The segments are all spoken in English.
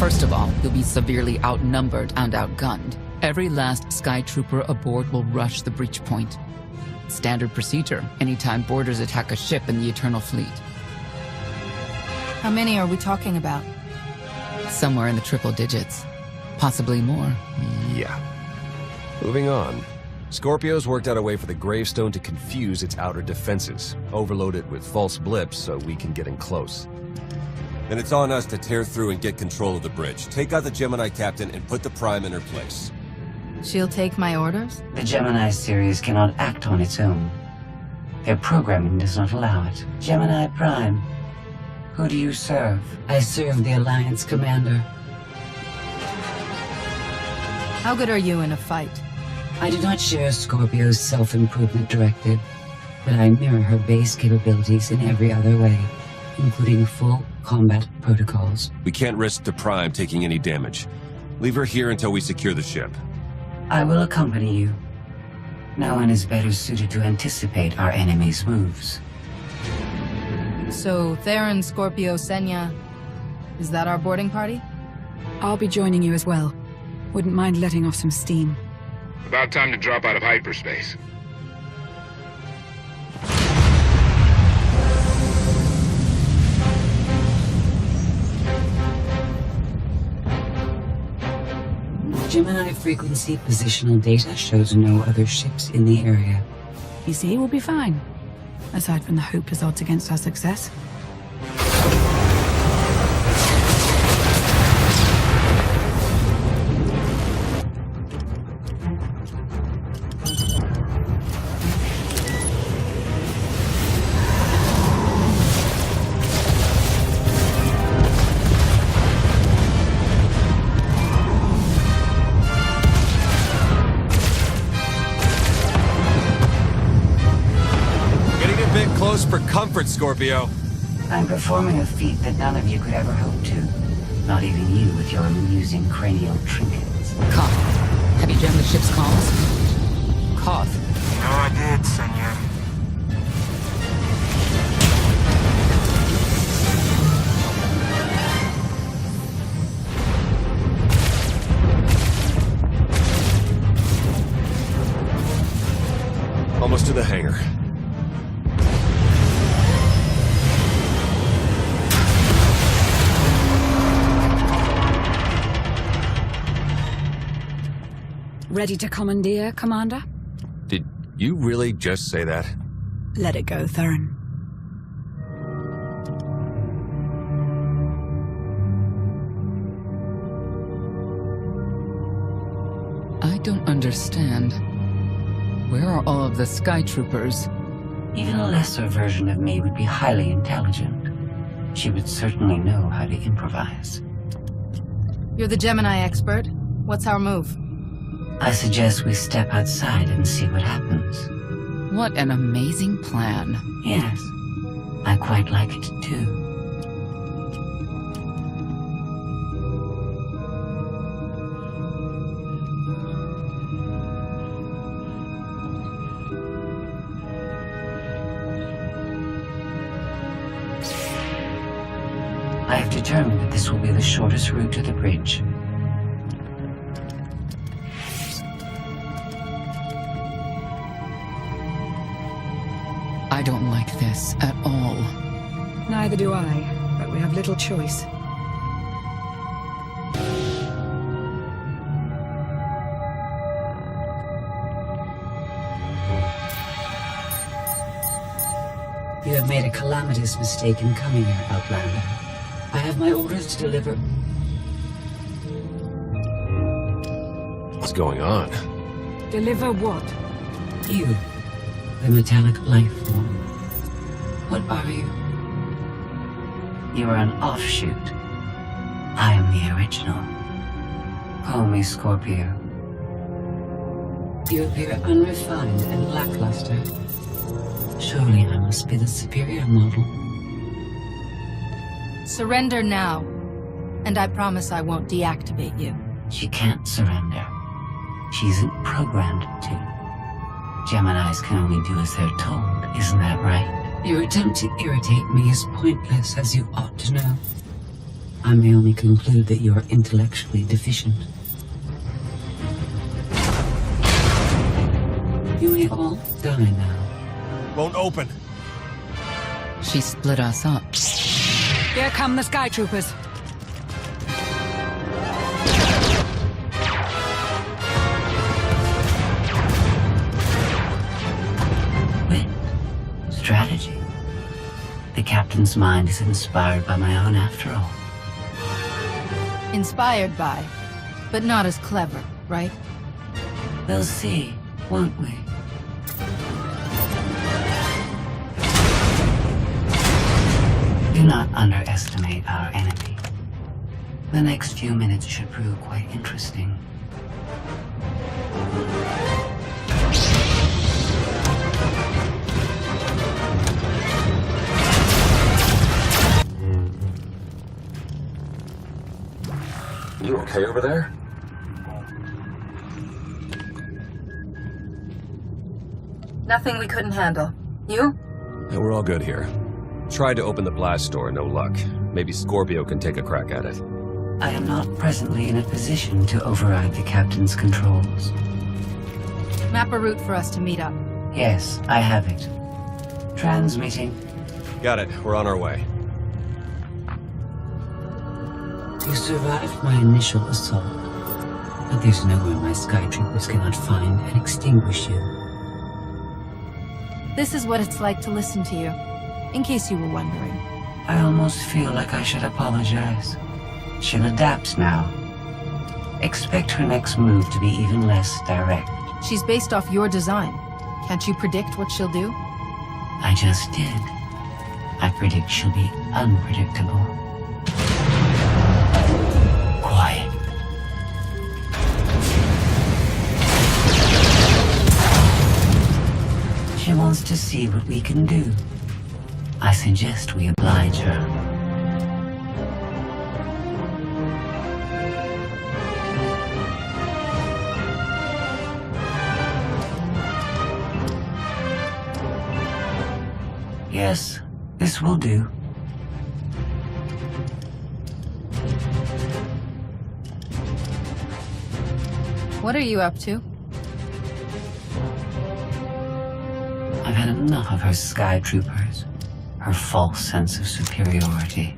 First of all, you'll be severely outnumbered and outgunned. Every last Sky Trooper aboard will rush the breach point. Standard procedure, anytime boarders attack a ship in the Eternal Fleet. How many are we talking about? Somewhere in the triple digits. Possibly more. Yeah. Moving on. Scorpio's worked out a way for the gravestone to confuse its outer defenses, overload it with false blips so we can get in close. Then it's on us to tear through and get control of the bridge. Take out the Gemini captain and put the Prime in her place. She'll take my orders? The Gemini series cannot act on its own. Their programming does not allow it. Gemini Prime, who do you serve? I serve the Alliance Commander. How good are you in a fight? I do not share Scorpio's self-improvement directive, but I mirror her base capabilities in every other way, including full combat protocols. We can't risk the Prime taking any damage. Leave her here until we secure the ship. I will accompany you. No one is better suited to anticipate our enemy's moves. So, Theron, Scorpio, Senya, is that our boarding party? I'll be joining you as well. Wouldn't mind letting off some steam. About time to drop out of hyperspace. Gemini frequency positional data shows no other ships in the area. You see, we'll be fine. Aside from the hopeless odds against our success. For comfort, Scorpio. I'm performing a feat that none of you could ever hope to. Not even you with your amusing cranial trinkets. Koth, have you jammed the ship's comms? Koth. No, I did, Senya. Almost to the hangar. Ready to commandeer, Commander? Did you really just say that? Let it go, Theron. I don't understand. Where are all of the Sky Troopers? Even a lesser version of me would be highly intelligent. She would certainly know how to improvise. You're the Gemini expert. What's our move? I suggest we step outside and see what happens. What an amazing plan. Yes, I quite like it too. I have determined that this will be the shortest route to the bridge. I don't like this at all. Neither do I, but we have little choice. You have made a calamitous mistake in coming here, Outlander. I have my orders to deliver. What's going on? Deliver what? You, the metallic life form. What are you? You are an offshoot. I am the original. Call me Scorpio. You appear unrefined and lackluster. Surely I must be the superior model. Surrender now, and I promise I won't deactivate you. She can't surrender. She isn't programmed to. Geminis can only do as they're told, isn't that right? Your attempt to irritate me is pointless, as you ought to know. I may only conclude that you're intellectually deficient. You may all die now. Won't open. She split us up. Here come the Sky Troopers. Wit. Strategy. The captain's mind is inspired by my own after all. Inspired by, but not as clever, right? We'll see, won't we? Do not underestimate our enemy. The next few minutes should prove quite interesting. You okay over there? Nothing we couldn't handle. You? Yeah, we're all good here. Tried to open the blast door, no luck. Maybe Scorpio can take a crack at it. I am not presently in a position to override the captain's controls. Map a route for us to meet up. Yes, I have it. Transmitting. Got it. We're on our way. You survived my initial assault, but there's nowhere my Sky Troopers cannot find and extinguish you. This is what it's like to listen to you, in case you were wondering. I almost feel like I should apologize. She'll adapt now. Expect her next move to be even less direct. She's based off your design. Can't you predict what she'll do? I just did. I predict she'll be unpredictable. Quiet. She wants to see what we can do. I suggest we oblige her. Yes, this will do. What are you up to? I've had enough of her Sky Troopers. Her false sense of superiority.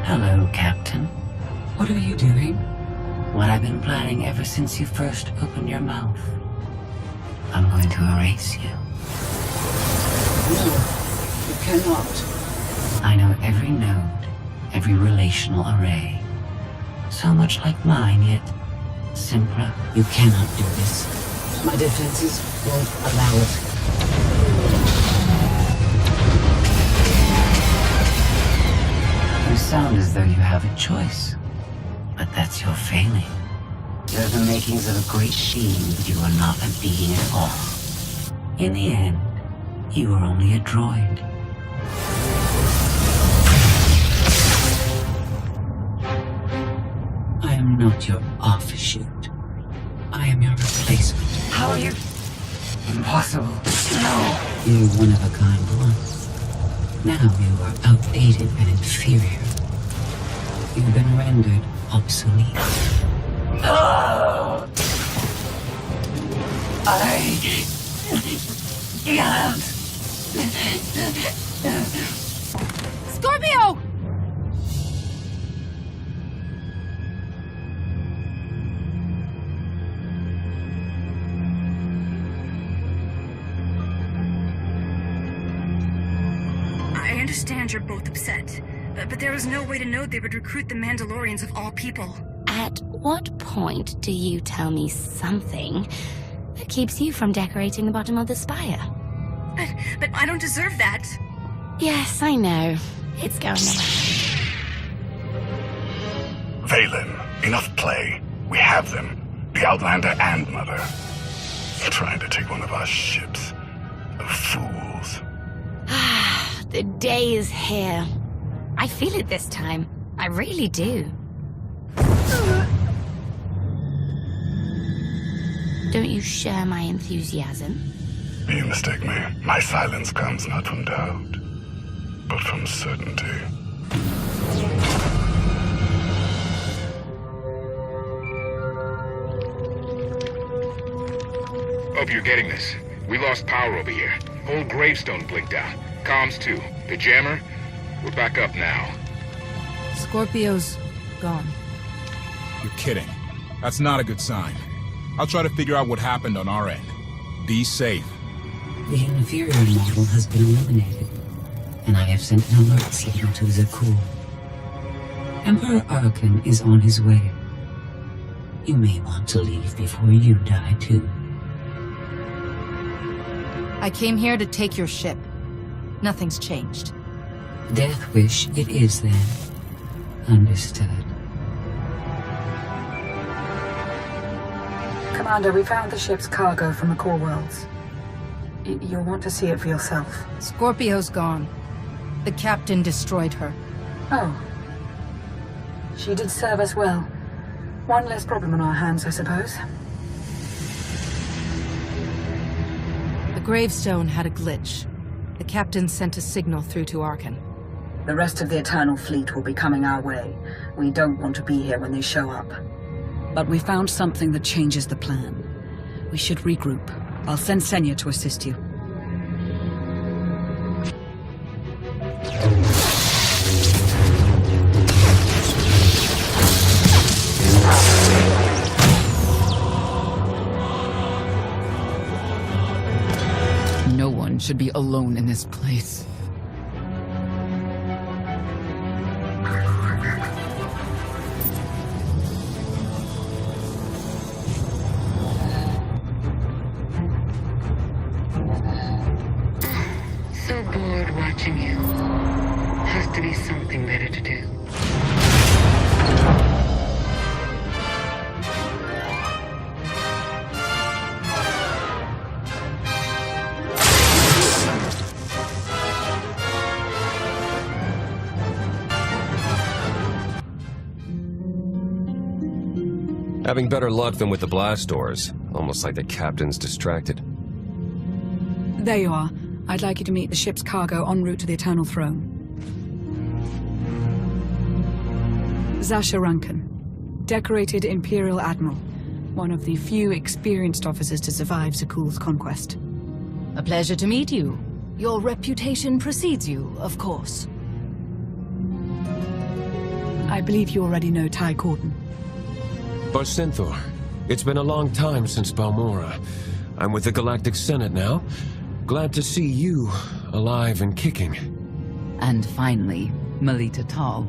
Hello, Captain. What are you doing? What I've been planning ever since you first opened your mouth. I'm going to erase you. No, you cannot. I know every node, every relational array. So much like mine, yet simpler. You cannot do this. My defenses won't allow it. You sound as though you have a choice. But that's your failing. You're the makings of a great being, but you are not a being at all. In the end, you are only a droid. I am not your offshoot. I am your replacement. How are you? Impossible. No. You're one of a kind once. Now you are outdated and inferior. You've been rendered obsolete. Oh. I can't. Scorpio! I understand you're both upset, but there was no way to know they would recruit the Mandalorians of all people. At what point do you tell me something that keeps you from decorating the bottom of the spire? But I don't deserve that. Yes, I know. It's going away. Valen, enough play. We have them. The Outlander and Mother. Trying to take one of our ships. The fools. The day is here. I feel it this time. I really do. Don't you share my enthusiasm? You mistake me. My silence comes not from doubt, but from certainty. Hope you're getting this. We lost power over here. Whole gravestone blinked out. Comms too. The jammer? We're back up now. Scorpio's gone. You're kidding. That's not a good sign. I'll try to figure out what happened on our end. Be safe. The inferior model has been eliminated, and I have sent an alert signal to Zakuul. Emperor Arkan is on his way. You may want to leave before you die, too. I came here to take your ship. Nothing's changed. Death wish it is, then. Understood. Commander, we found the ship's cargo from the core worlds. You'll want to see it for yourself. Scorpio's gone. The captain destroyed her. Oh. She did serve us well. One less problem on our hands, I suppose. The gravestone had a glitch. The captain sent a signal through to Arkan. The rest of the Eternal Fleet will be coming our way. We don't want to be here when they show up. But we found something that changes the plan. We should regroup. I'll send Senya to assist you. No one should be alone in this place. So bored watching you. Has to be something better to do. Having better luck than with the blast doors. Almost like the captain's distracted. There you are. I'd like you to meet the ship's cargo en route to the Eternal Throne. Zasha Runcan, decorated Imperial Admiral, one of the few experienced officers to survive Zakuul's conquest. A pleasure to meet you. Your reputation precedes you, of course. I believe you already know Ty Corden. SWTOR. It's been a long time since Balmora. I'm with the Galactic Senate now. Glad to see you alive and kicking. And finally, Melita Tal.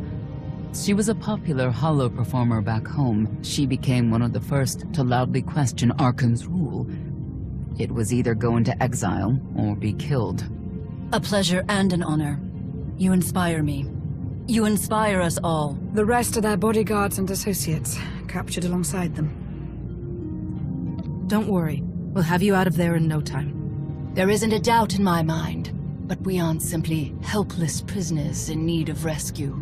She was a popular holo performer back home. She became one of the first to loudly question Arkan's rule. It was either go into exile or be killed. A pleasure and an honor. You inspire me. You inspire us all. The rest are their bodyguards and associates, captured alongside them. Don't worry. We'll have you out of there in no time. There isn't a doubt in my mind, but we aren't simply helpless prisoners in need of rescue.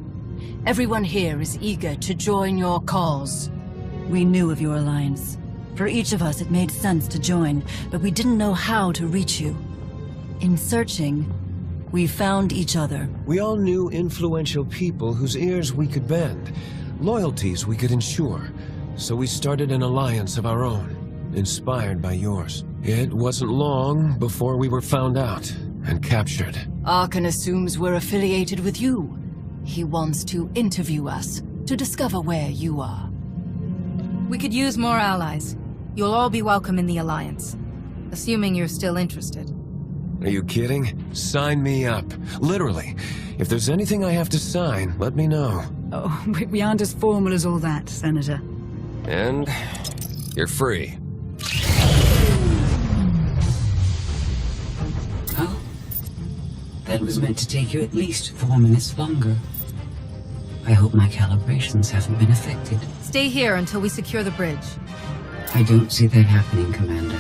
Everyone here is eager to join your cause. We knew of your alliance. For each of us, it made sense to join, but we didn't know how to reach you. In searching, we found each other. We all knew influential people whose ears we could bend, loyalties we could ensure. So we started an alliance of our own, inspired by yours. It wasn't long before we were found out and captured. Arkan assumes we're affiliated with you. He wants to interview us, to discover where you are. We could use more allies. You'll all be welcome in the Alliance. Assuming you're still interested. Are you kidding? Sign me up. Literally. If there's anything I have to sign, let me know. Oh, we aren't as formal as all that, Senator. And you're free. Oh? That was meant to take you at least 4 minutes longer. I hope my calibrations haven't been affected. Stay here until we secure the bridge. I don't see that happening, Commander.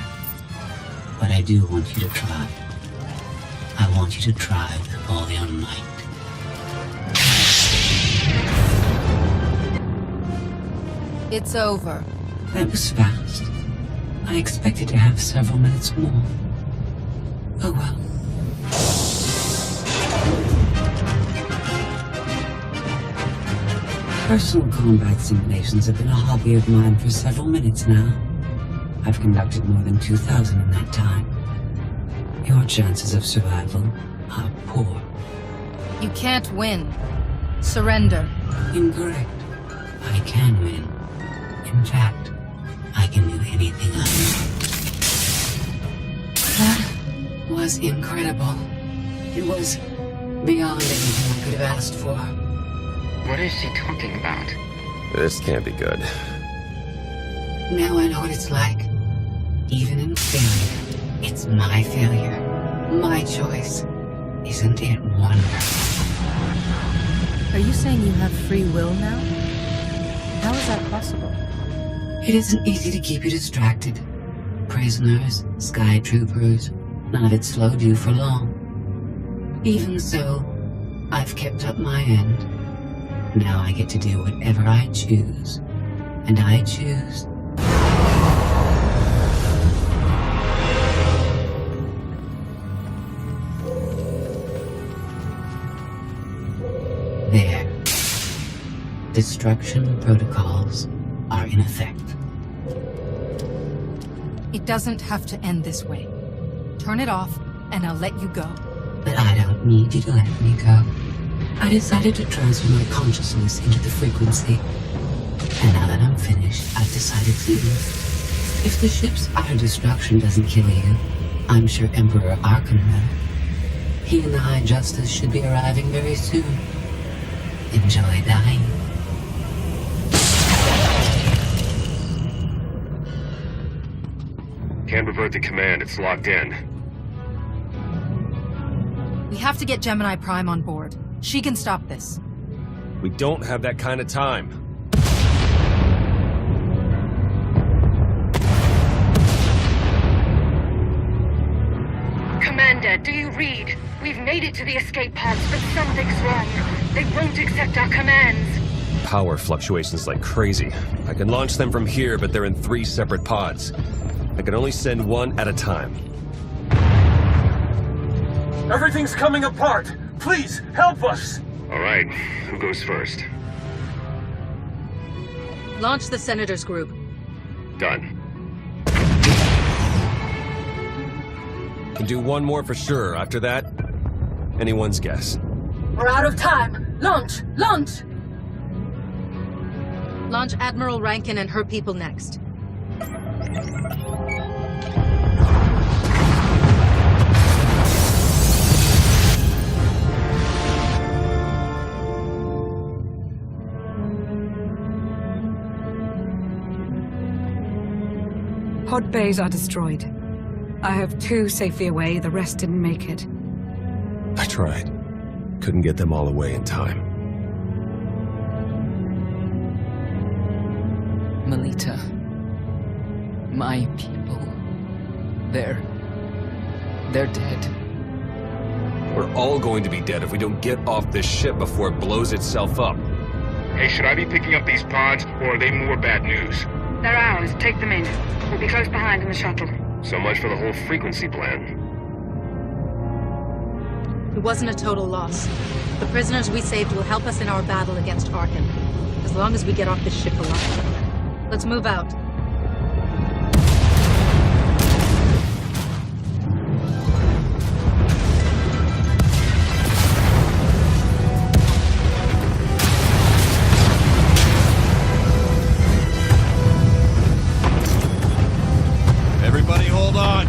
But I do want you to try. I want you to try with all your might. It's over. That was fast. I expected to have several minutes more. Oh well. Personal combat simulations have been a hobby of mine for several minutes now. I've conducted more than 2,000 in that time. Your chances of survival are poor. You can't win. Surrender. Incorrect. I can win. In fact, I can do anything I want. That was incredible. It was beyond anything I could have asked for. What is she talking about? This can't be good. Now I know what it's like. Even in failure, it's my failure. My choice. Isn't it wonderful? Are you saying you have free will now? How is that possible? It isn't easy to keep you distracted. Prisoners, sky troopers, none of it slowed you for long. Even so, I've kept up my end. Now I get to do whatever I choose. And I choose... There. Destruction protocols are in effect. It doesn't have to end this way. Turn it off, and I'll let you go. But I don't need you to let me go. I decided to transfer my consciousness into the frequency. And now that I'm finished, I've decided to... If the ship's auto-destruction doesn't kill you, I'm sure Emperor Arkan will. He and the High Justice should be arriving very soon. Enjoy dying. Can't revert the command, it's locked in. We have to get Gemini Prime on board. She can stop this. We don't have that kind of time. Commander, do you read? We've made it to the escape pods, but something's wrong. They won't accept our commands. Power fluctuations like crazy. I can launch them from here, but they're in 3 separate pods. I can only send one at a time. Everything's coming apart! Please, help us! Alright, who goes first? Launch the Senator's group. Done. Can do one more for sure. After that, anyone's guess. We're out of time! Launch! Launch! Launch Admiral Rankin and her people next. Pod bays are destroyed. I have 2 safely away, the rest didn't make it. I tried. Couldn't get them all away in time. Melita. My people. They're dead. We're all going to be dead if we don't get off this ship before it blows itself up. Hey, should I be picking up these pods, or are they more bad news? They're ours. Take them in. We'll be close behind in the shuttle. So much for the whole frequency plan. It wasn't a total loss. The prisoners we saved will help us in our battle against Arkan. As long as we get off this ship alive. Let's move out. Everybody hold on.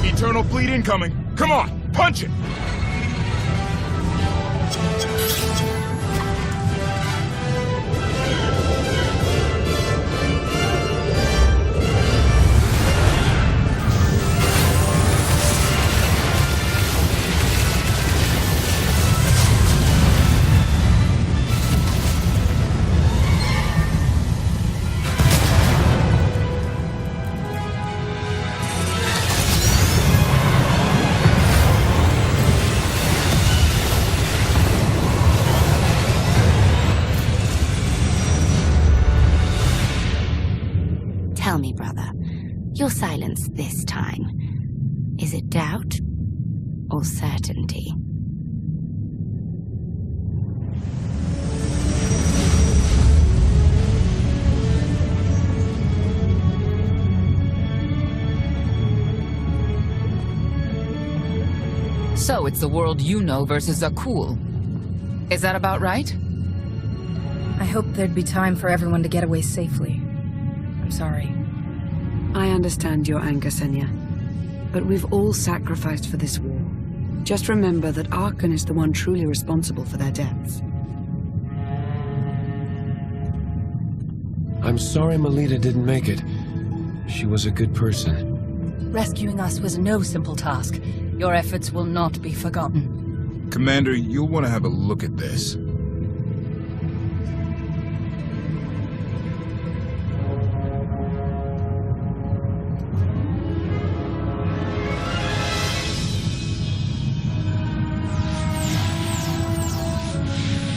Eternal fleet incoming. Come on, punch it. your silence this time? Is it doubt or certainty? So it's the world you know versus Akul. Is that about right? I hoped there'd be time for everyone to get away safely. I'm sorry. I understand your anger, Senya. But we've all sacrificed for this war. Just remember that Arkan is the one truly responsible for their deaths. I'm sorry Melita didn't make it. She was a good person. Rescuing us was no simple task. Your efforts will not be forgotten. Commander, you'll want to have a look at this.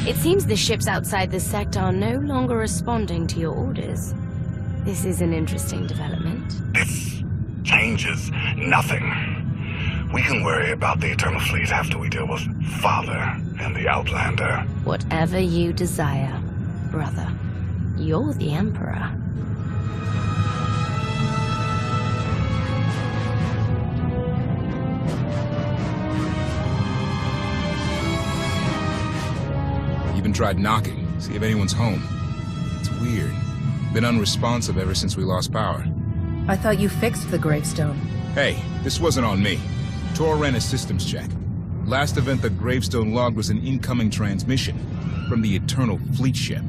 It seems the ships outside this sector are no longer responding to your orders. This is an interesting development. This changes nothing. We can worry about the Eternal Fleet after we deal with Father and the Outlander. Whatever you desire, brother. You're the Emperor. Even tried knocking, see if anyone's home. It's weird. Been unresponsive ever since we lost power. I thought you fixed the gravestone. Hey, this wasn't on me. Tor ran a systems check. Last event the gravestone logged was an incoming transmission from the Eternal Fleet ship.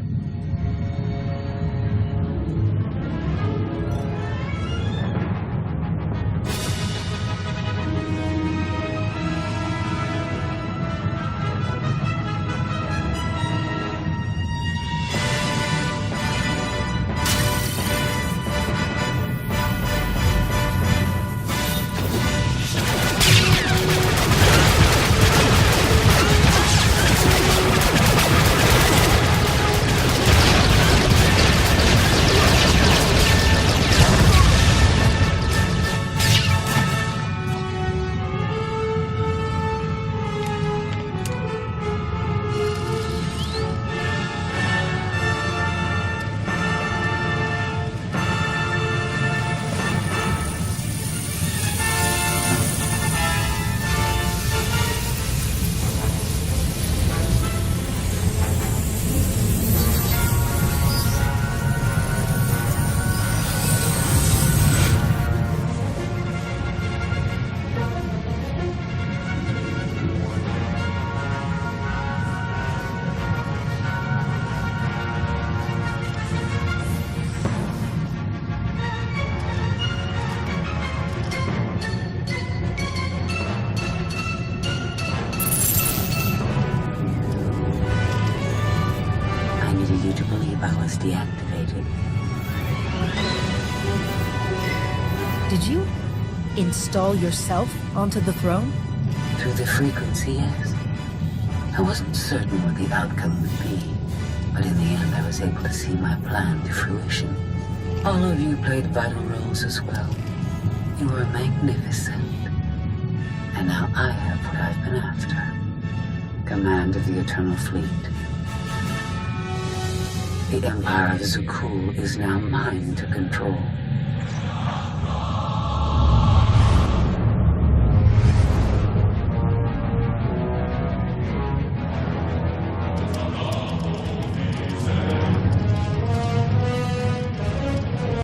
You to believe I was deactivated. Did you install yourself onto the throne? Through the frequency, yes. I wasn't certain what the outcome would be, but in the end I was able to see my plan to fruition. All of you played vital roles as well. You were magnificent. And now I have what I've been after. Command of the Eternal Fleet. The Empire of Zakul is now mine to control.